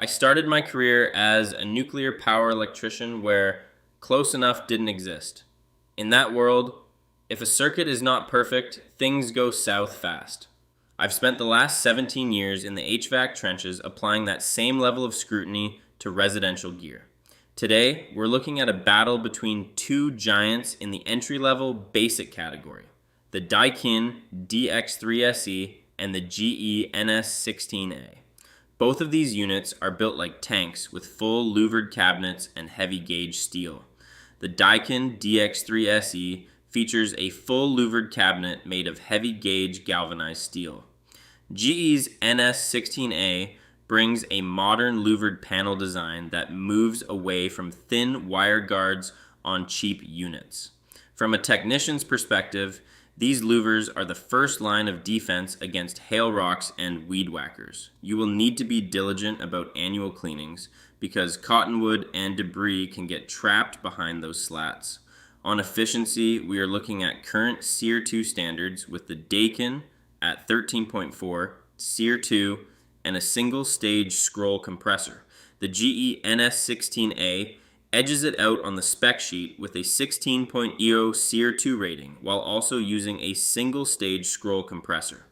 I started my career as a nuclear power electrician where close enough didn't exist. In that world, if a circuit is not perfect, things go south fast. I've spent the last 17 years in the HVAC trenches applying that same level of scrutiny to residential gear. Today, we're looking at a battle between two giants in the entry-level basic category, the Daikin DX3SE and the GE NS16A. Both of these units are built like tanks with full louvered cabinets and heavy gauge steel. The Daikin DX3SE features a full louvered cabinet made of heavy gauge galvanized steel. GE's NS16A brings a modern louvered panel design that moves away from thin wire guards on cheap units. From a technician's perspective, these louvers are the first line of defense against hail rocks and weed whackers. You will need to be diligent about annual cleanings because cottonwood and debris can get trapped behind those slats. On efficiency, we are looking at current SEER 2 standards with the Daikin at 13.4, SEER 2, and a single stage scroll compressor. The GE NS16A edges it out on the spec sheet with a 16.0 SEER 2 rating while also using a single stage scroll compressor.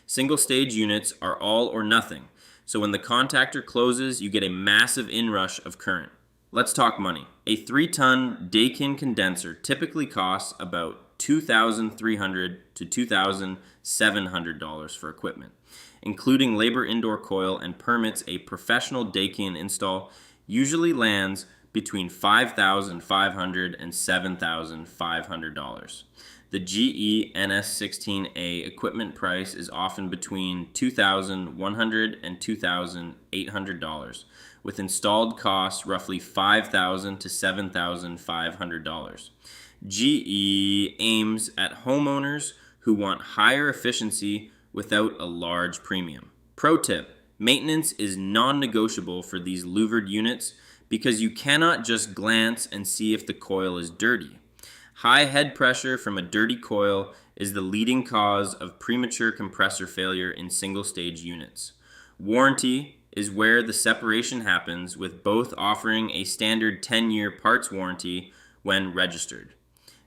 Single stage units are all or nothing, so when the contactor closes, you get a massive inrush of current. Let's talk money. A 3-ton Daikin condenser typically costs about $2,300 to $2,700 for equipment. Including labor indoor coil and permits, a professional Daikin install usually lands between $5,500 and $7,500. The GE NS16A equipment price is often between $2,100 and $2,800, with installed costs roughly $5,000 to $7,500. GE aims at homeowners who want higher efficiency without a large premium. Pro tip: maintenance is non-negotiable for these louvered units because you cannot just glance and see if the coil is dirty. High head pressure from a dirty coil is the leading cause of premature compressor failure in single-stage units. Warranty is where the separation happens, with both offering a standard 10-year parts warranty when registered.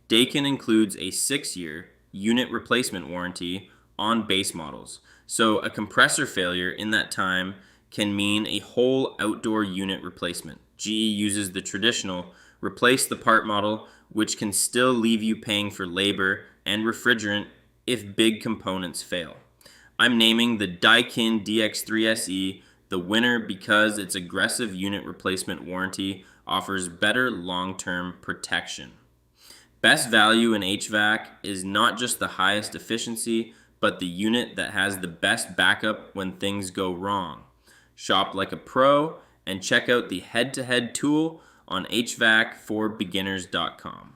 Daikin includes a 6-year unit replacement warranty on base models, so a compressor failure in that time can mean a whole outdoor unit replacement. GE uses the traditional replace the part model, which can still leave you paying for labor and refrigerant if big components fail. I'm naming the Daikin DX3SE the winner because its aggressive unit replacement warranty offers better long-term protection. Best value in HVAC is not just the highest efficiency, but the unit that has the best backup when things go wrong. Shop like a pro and check out the head-to-head tool on HVACforbeginners.com.